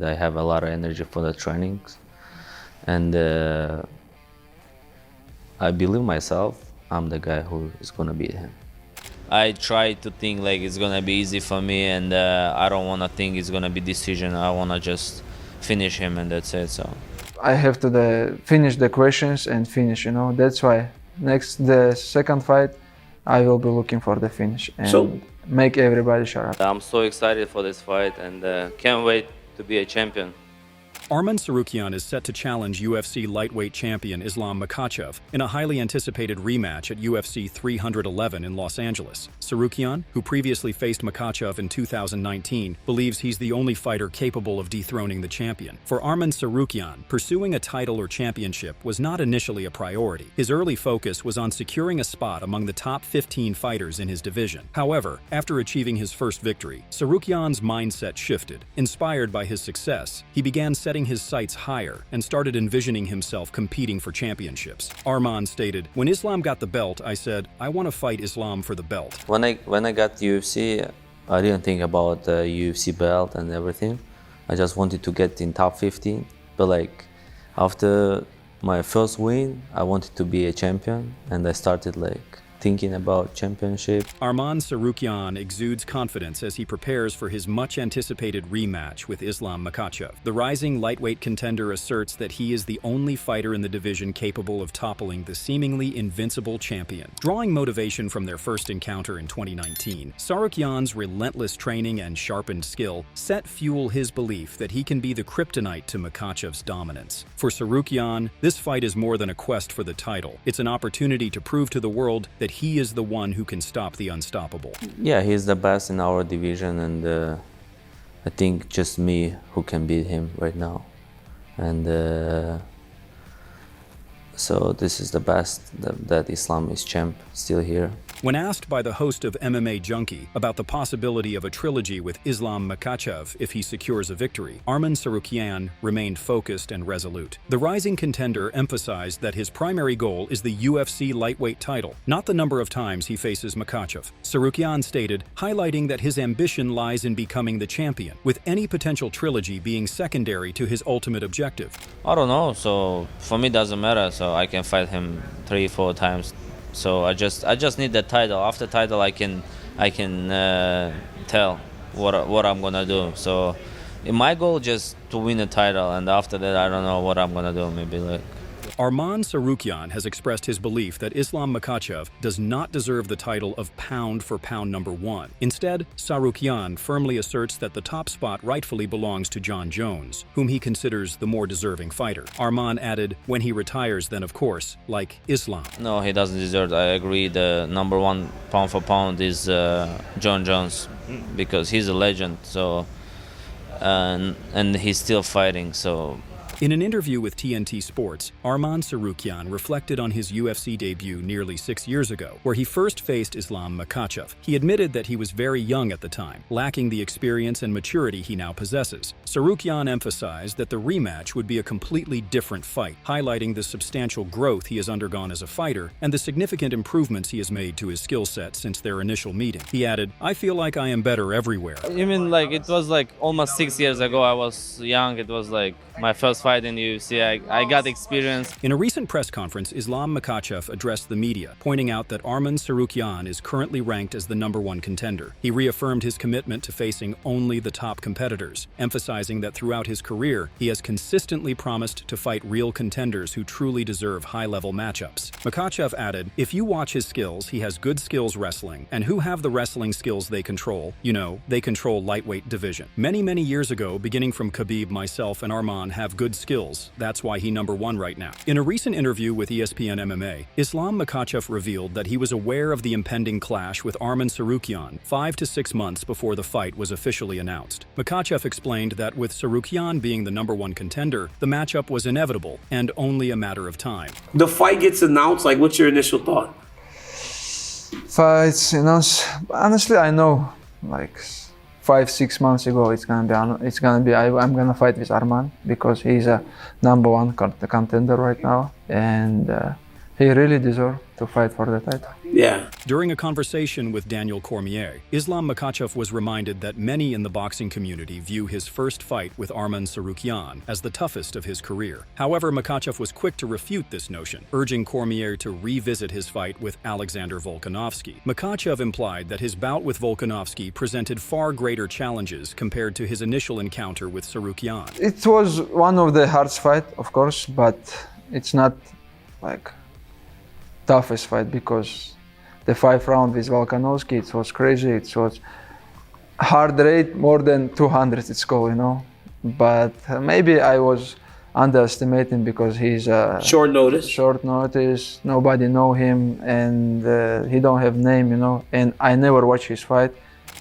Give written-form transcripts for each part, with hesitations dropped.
I have a lot of energy for the trainings, and I believe myself. I'm the guy who is gonna beat him. I try to think like it's gonna be easy for me, and I don't wanna think it's gonna be decision. I wanna just finish him, and that's it. So I have to finish the questions and finish. That's why the second fight, I will be looking for the finish and make everybody shut up. I'm so excited for this fight, and can't wait to be a champion. Arman Tsarukyan is set to challenge UFC lightweight champion Islam Makhachev in a highly anticipated rematch at UFC 311 in Los Angeles. Tsarukyan, who previously faced Makhachev in 2019, believes he's the only fighter capable of dethroning the champion. For Arman Tsarukyan, pursuing a title or championship was not initially a priority. His early focus was on securing a spot among the top 15 fighters in his division. However, after achieving his first victory, Tsarukyan's mindset shifted. Inspired by his success, he began setting his sights higher and started envisioning himself competing for championships. Arman stated, "When Islam got the belt, I said, I want to fight Islam for the belt." When I got UFC, I didn't think about the UFC belt and everything. I just wanted to get in top 15. But like after my first win, I wanted to be a champion, and I started like thinking about championship. Arman Tsarukyan exudes confidence as he prepares for his much-anticipated rematch with Islam Makhachev. The rising lightweight contender asserts that he is the only fighter in the division capable of toppling the seemingly invincible champion. Drawing motivation from their first encounter in 2019, Tsarukyan's relentless training and sharpened skill set fuel his belief that he can be the kryptonite to Makhachev's dominance. For Tsarukyan, this fight is more than a quest for the title. It's an opportunity to prove to the world that he is the one who can stop the unstoppable. Yeah, he's the best in our division, and I think just me who can beat him right now. And so this is the best that Islam is champ still here. When asked by the host of MMA Junkie about the possibility of a trilogy with Islam Makhachev if he secures a victory, Arman Tsarukyan remained focused and resolute. The rising contender emphasized that his primary goal is the UFC lightweight title, not the number of times he faces Makhachev. Tsarukyan stated, highlighting that his ambition lies in becoming the champion, with any potential trilogy being secondary to his ultimate objective. I don't know, so for me it doesn't matter, so I can fight him 3-4 times. So I just need the title. After title, I can tell what I'm gonna do. So my goal just to win the title, and after that, I don't know what I'm gonna do. Maybe like. Arman Tsarukyan has expressed his belief that Islam Makhachev does not deserve the title of pound-for-pound number one. Instead, Tsarukyan firmly asserts that the top spot rightfully belongs to Jon Jones, whom he considers the more deserving fighter. Arman added, when he retires then, of course, like Islam. No, he doesn't deserve it. I agree. The number one pound-for-pound is Jon Jones, because he's a legend. So, and he's still fighting. So. In an interview with TNT Sports, Arman Tsarukyan reflected on his UFC debut nearly 6 years ago, where he first faced Islam Makhachev. He admitted that he was very young at the time, lacking the experience and maturity he now possesses. Tsarukyan emphasized that the rematch would be a completely different fight, highlighting the substantial growth he has undergone as a fighter and the significant improvements he has made to his skill set since their initial meeting. He added, "I feel like I am better everywhere." You mean like it was like almost 6 years ago? I was young. It was like my first fight in UFC. I got experience. In a recent press conference, Islam Makhachev addressed the media, pointing out that Arman Tsarukyan is currently ranked as the #1 contender. He reaffirmed his commitment to facing only the top competitors, emphasizing that throughout his career, he has consistently promised to fight real contenders who truly deserve high-level matchups. Makhachev added, "If you watch his skills, he has good skills wrestling, and who have the wrestling skills they control? They control lightweight division. Many years ago, beginning from Khabib, myself, and Arman have good skills. That's why he #1 right now." In a recent interview with ESPN MMA, Islam Makhachev revealed that he was aware of the impending clash with Arman Tsarukyan 5 to 6 months before the fight was officially announced. Makhachev explained that with Tsarukyan being the #1 contender, the matchup was inevitable and only a matter of time. The fight gets announced, like what's your initial thought? Fights, honestly, I know, like 5-6 months ago, I'm gonna fight with Arman because he's a #1 contender right now, and he really deserved to fight for the title. Yeah. During a conversation with Daniel Cormier, Islam Makhachev was reminded that many in the boxing community view his first fight with Arman Tsarukyan as the toughest of his career. However, Makhachev was quick to refute this notion, urging Cormier to revisit his fight with Alexander Volkanovski. Makhachev implied that his bout with Volkanovski presented far greater challenges compared to his initial encounter with Tsarukyan. It was one of the hardest fight, of course, but it's not like toughest fight because the 5th round with Volkanovski, it was crazy. It was hard rate, more than 200 it's called, you know. But maybe I was underestimating because he's Short notice. short notice, nobody know him, and he don't have name, you know, and I never watch his fight.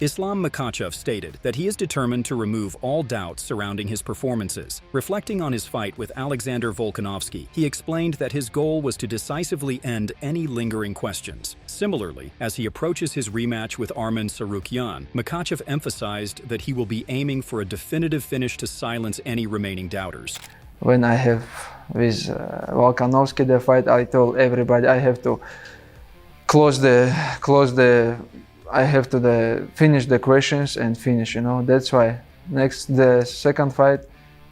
Islam Makhachev stated that he is determined to remove all doubts surrounding his performances. Reflecting on his fight with Alexander Volkanovski, he explained that his goal was to decisively end any lingering questions. Similarly, as he approaches his rematch with Arman Tsarukyan, Makhachev emphasized that he will be aiming for a definitive finish to silence any remaining doubters. When I have with Volkanovski the fight, I told everybody I have to finish the questions and finish, you know. That's why the second fight,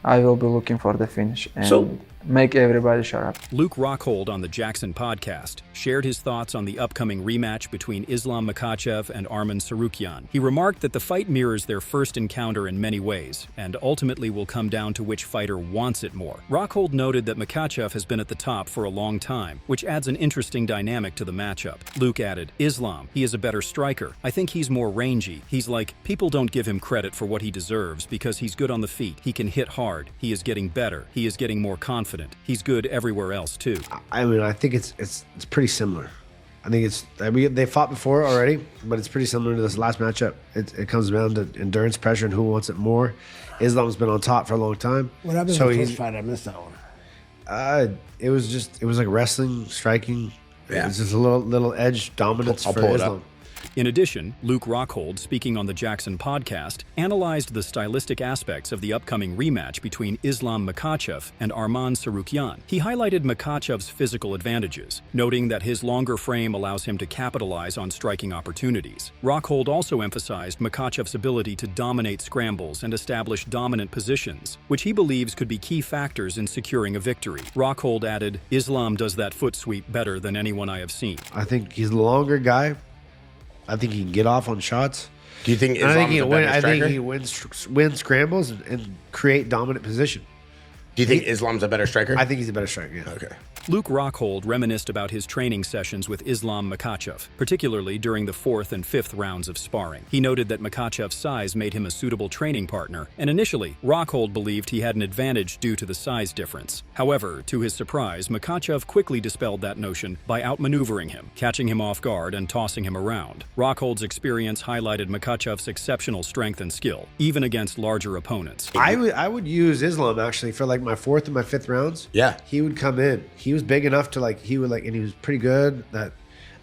I will be looking for the finish and make everybody shut up. Luke Rockhold on the Jackson podcast shared his thoughts on the upcoming rematch between Islam Makhachev and Arman Tsarukyan. He remarked that the fight mirrors their first encounter in many ways, and ultimately will come down to which fighter wants it more. Rockhold noted that Makhachev has been at the top for a long time, which adds an interesting dynamic to the matchup. Luke added, Islam, he is a better striker. I think he's more rangy. He's like, people don't give him credit for what he deserves because he's good on the feet. He can hit hard. He is getting better. He is getting more confident. He's good everywhere else too. I mean, I think it's pretty similar. I mean, they fought before already, but it's pretty similar to this last matchup. It comes down to endurance, pressure, and who wants it more. Islam's been on top for a long time. What happened in the first fight? I missed that one. It was like wrestling, striking. Yeah. It's just a little edge dominance I'll for pull it Islam. up. In addition, Luke Rockhold, speaking on the Jackson podcast, analyzed the stylistic aspects of the upcoming rematch between Islam Makhachev and Arman Tsarukyan. He highlighted Makhachev's physical advantages, noting that his longer frame allows him to capitalize on striking opportunities. Rockhold also emphasized Makhachev's ability to dominate scrambles and establish dominant positions, which he believes could be key factors in securing a victory. Rockhold added, Islam does that foot sweep better than anyone I have seen. I think he's a longer guy. I think he can get off on shots. Do you think Islam is a better striker? I think he wins scrambles and create dominant position. Do you think Islam's a better striker? I think he's a better striker. Yeah. Okay. Luke Rockhold reminisced about his training sessions with Islam Makhachev, particularly during the 4th and 5th rounds of sparring. He noted that Makhachev's size made him a suitable training partner, and initially, Rockhold believed he had an advantage due to the size difference. However, to his surprise, Makhachev quickly dispelled that notion by outmaneuvering him, catching him off guard and tossing him around. Rockhold's experience highlighted Makhachev's exceptional strength and skill, even against larger opponents. I would use Islam actually for like my 4th and my 5th rounds. Yeah. He would come in. He was big enough to and he was pretty good that,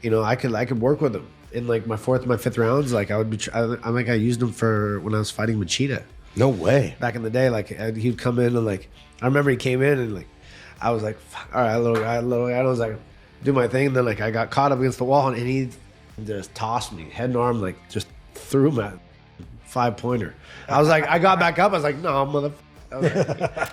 you know, I could work with him in like my 4th and my 5th rounds. Like I used him for when I was fighting Machida. No way. Back in the day, he'd come in and I remember he came in and I was like, all right, little guy. I was like, do my thing. And then I got caught up against the wall and he just tossed me head and arm, just threw him at 5-pointer. I was like, I got back up. I was like, no, motherfucker.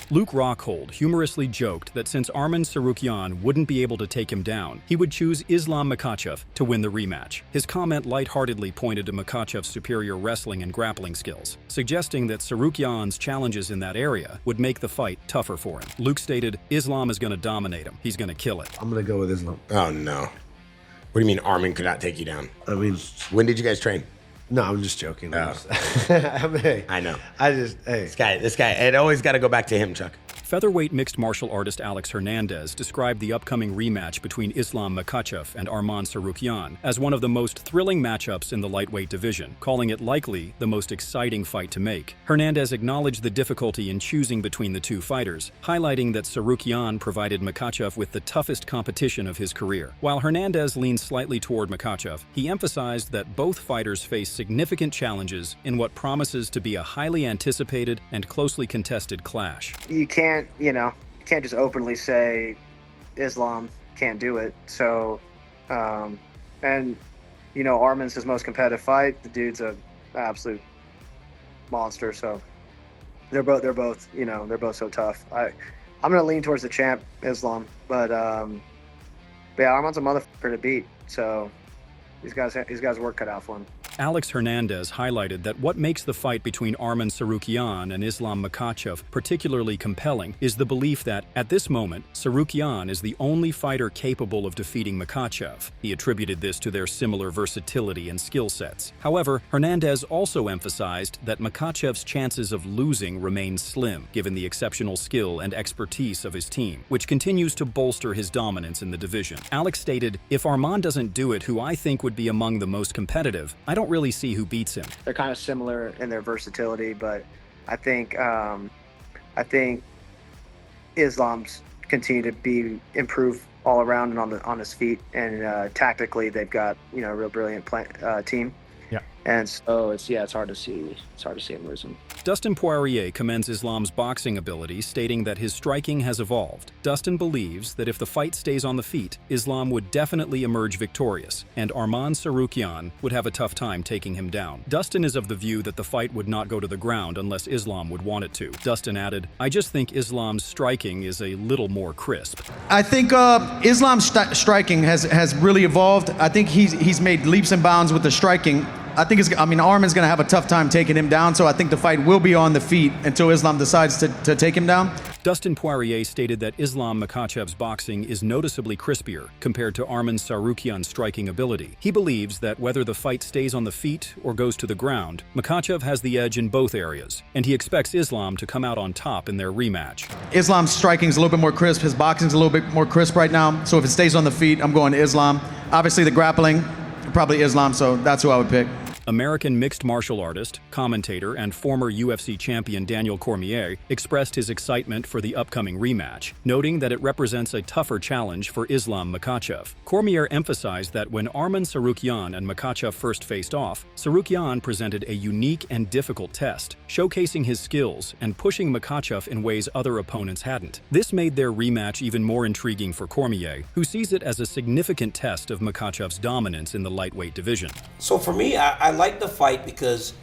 Luke Rockhold humorously joked that since Arman Tsarukyan wouldn't be able to take him down, he would choose Islam Makhachev to win the rematch. His comment lightheartedly pointed to Makhachev's superior wrestling and grappling skills, suggesting that Tsarukyan's challenges in that area would make the fight tougher for him. Luke stated, Islam is going to dominate him. He's going to kill it. I'm going to go with Islam. Oh, no. What do you mean Arman could not take you down? I mean, when did you guys train? No, I'm just joking. Oh. I know. This guy, it always got to go back to him, Chuck. Featherweight mixed martial artist Alex Hernandez described the upcoming rematch between Islam Makhachev and Arman Tsarukyan as one of the most thrilling matchups in the lightweight division, calling it likely the most exciting fight to make. Hernandez acknowledged the difficulty in choosing between the two fighters, highlighting that Tsarukyan provided Makhachev with the toughest competition of his career. While Hernandez leaned slightly toward Makhachev, he emphasized that both fighters face significant challenges in what promises to be a highly anticipated and closely contested clash. You can't just openly say Islam can't do it. So, and you know, Arman's his most competitive fight. The dude's a absolute monster. So they're both you know, they're both so tough. I'm gonna lean towards the champ, Islam, but yeah, Arman's a motherfucker to beat. So he's got work cut out for him. Alex Hernandez highlighted that what makes the fight between Arman Tsarukyan and Islam Makhachev particularly compelling is the belief that, at this moment, Tsarukyan is the only fighter capable of defeating Makhachev. He attributed this to their similar versatility and skill sets. However, Hernandez also emphasized that Makhachev's chances of losing remain slim, given the exceptional skill and expertise of his team, which continues to bolster his dominance in the division. Alex stated, "If Arman doesn't do it, who I think would be among the most competitive, I don't really see who beats him." They're kind of similar in their versatility, but I think Islam's continue to improve all around and on his feet, and tactically they've got, you know, a real brilliant team. Yeah. And so it's hard to see him losing. Dustin Poirier commends Islam's boxing ability, stating that his striking has evolved. Dustin believes that if the fight stays on the feet, Islam would definitely emerge victorious, and Arman Tsarukyan would have a tough time taking him down. Dustin is of the view that the fight would not go to the ground unless Islam would want it to. Dustin added, "I just think Islam's striking is a little more crisp." I think Islam's striking has really evolved. I think he's made leaps and bounds with the striking. Arman's going to have a tough time taking him down, so I think the fight will be on the feet until Islam decides to take him down. Dustin Poirier stated that Islam Makhachev's boxing is noticeably crispier compared to Arman Tsarukyan's striking ability. He believes that whether the fight stays on the feet or goes to the ground, Makhachev has the edge in both areas, and he expects Islam to come out on top in their rematch. Islam's striking's a little bit more crisp. His boxing's a little bit more crisp right now, so if it stays on the feet, I'm going to Islam. Obviously, the grappling, probably Islam, so that's who I would pick. American mixed martial artist, commentator, and former UFC champion Daniel Cormier expressed his excitement for the upcoming rematch, noting that it represents a tougher challenge for Islam Makhachev. Cormier emphasized that when Arman Tsarukyan and Makhachev first faced off, Tsarukyan presented a unique and difficult test, showcasing his skills and pushing Makhachev in ways other opponents hadn't. This made their rematch even more intriguing for Cormier, who sees it as a significant test of Makhachev's dominance in the lightweight division. So for me, I like the fight because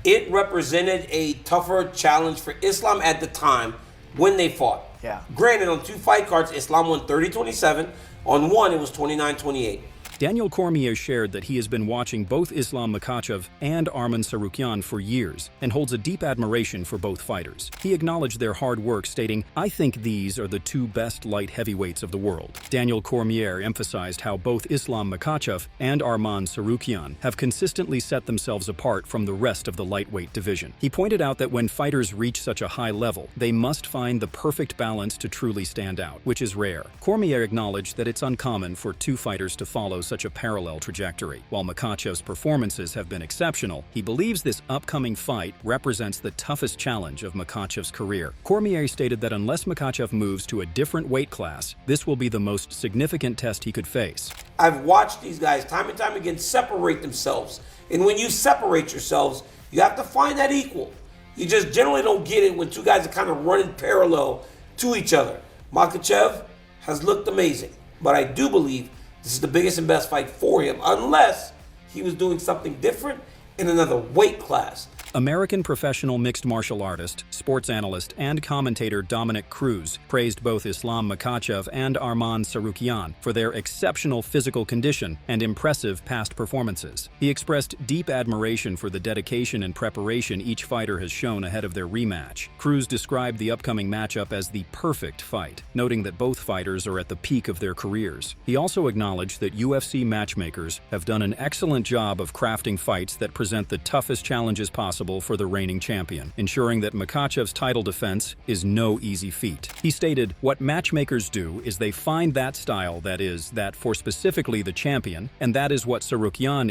it represented a tougher challenge for Islam at the time when they fought. Yeah. Granted, on 2 fight cards, Islam won 30-27. On 1, it was 29-28. Daniel Cormier shared that he has been watching both Islam Makhachev and Arman Tsarukyan for years and holds a deep admiration for both fighters. He acknowledged their hard work, stating, "I think these are the 2 best light heavyweights of the world." Daniel Cormier emphasized how both Islam Makhachev and Arman Tsarukyan have consistently set themselves apart from the rest of the lightweight division. He pointed out that when fighters reach such a high level, they must find the perfect balance to truly stand out, which is rare. Cormier acknowledged that it's uncommon for 2 fighters to follow such a parallel trajectory. While Makhachev's performances have been exceptional, he believes this upcoming fight represents the toughest challenge of Makhachev's career. Cormier stated that unless Makhachev moves to a different weight class, this will be the most significant test he could face. I've watched these guys time and time again separate themselves. And when you separate yourselves, you have to find that equal. You just generally don't get it when 2 guys are kind of running parallel to each other. Makhachev has looked amazing, but I do believe this is the biggest and best fight for him, unless he was doing something different in another weight class. American professional mixed martial artist, sports analyst, and commentator Dominic Cruz praised both Islam Makhachev and Arman Tsarukyan for their exceptional physical condition and impressive past performances. He expressed deep admiration for the dedication and preparation each fighter has shown ahead of their rematch. Cruz described the upcoming matchup as the perfect fight, noting that both fighters are at the peak of their careers. He also acknowledged that UFC matchmakers have done an excellent job of crafting fights that present the toughest challenges possible for the reigning champion, ensuring that Makhachev's title defense is no easy feat. He stated, "What matchmakers do is they find that style that for specifically the champion, and that is what Tsarukyan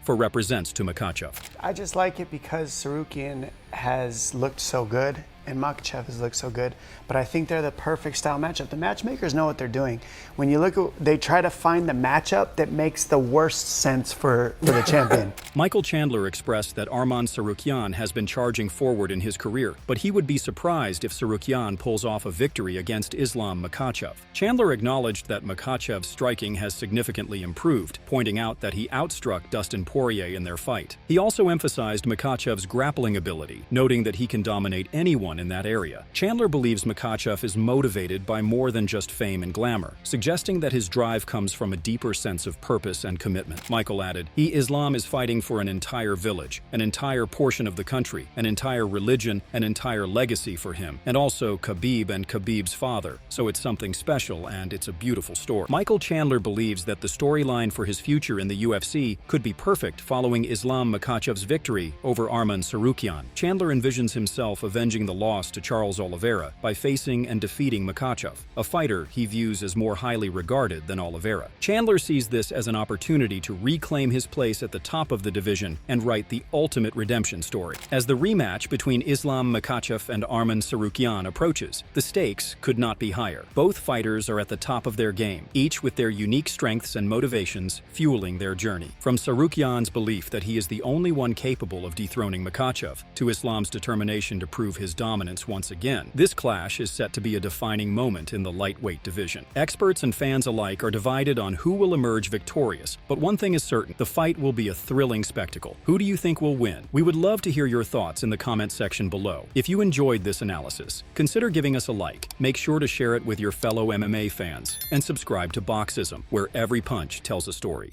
represents to Makhachev." I just like it because Tsarukyan has looked so good and Makhachev has looked so good, but I think they're the perfect style matchup. The matchmakers know what they're doing. When you look at, they try to find the matchup that makes the worst sense for the champion. Michael Chandler expressed that Arman Tsarukyan has been charging forward in his career, but he would be surprised if Tsarukyan pulls off a victory against Islam Makhachev. Chandler acknowledged that Makhachev's striking has significantly improved, pointing out that he outstruck Dustin Poirier in their fight. He also emphasized Makhachev's grappling ability, noting that he can dominate anyone in that area. Chandler believes Makhachev is motivated by more than just fame and glamour, suggesting that his drive comes from a deeper sense of purpose and commitment. Michael added, Islam is fighting for an entire village, an entire portion of the country, an entire religion, an entire legacy for him, and also Khabib and Khabib's father, so it's something special and it's a beautiful story. Michael Chandler believes that the storyline for his future in the UFC could be perfect following Islam Makhachev's victory over Arman Tsarukyan. Chandler envisions himself avenging the loss to Charles Oliveira by facing and defeating Makhachev, a fighter he views as more highly regarded than Oliveira. Chandler sees this as an opportunity to reclaim his place at the top of the division and write the ultimate redemption story. As the rematch between Islam Makhachev and Arman Tsarukyan approaches, the stakes could not be higher. Both fighters are at the top of their game, each with their unique strengths and motivations fueling their journey. From Tsarukyan's belief that he is the only one capable of dethroning Makhachev to Islam's determination to prove his dominance once again, this clash is set to be a defining moment in the lightweight division. Experts and fans alike are divided on who will emerge victorious, but one thing is certain, the fight will be a thrilling spectacle. Who do you think will win? We would love to hear your thoughts in the comment section below. If you enjoyed this analysis, consider giving us a like, make sure to share it with your fellow MMA fans, and subscribe to Boxism, where every punch tells a story.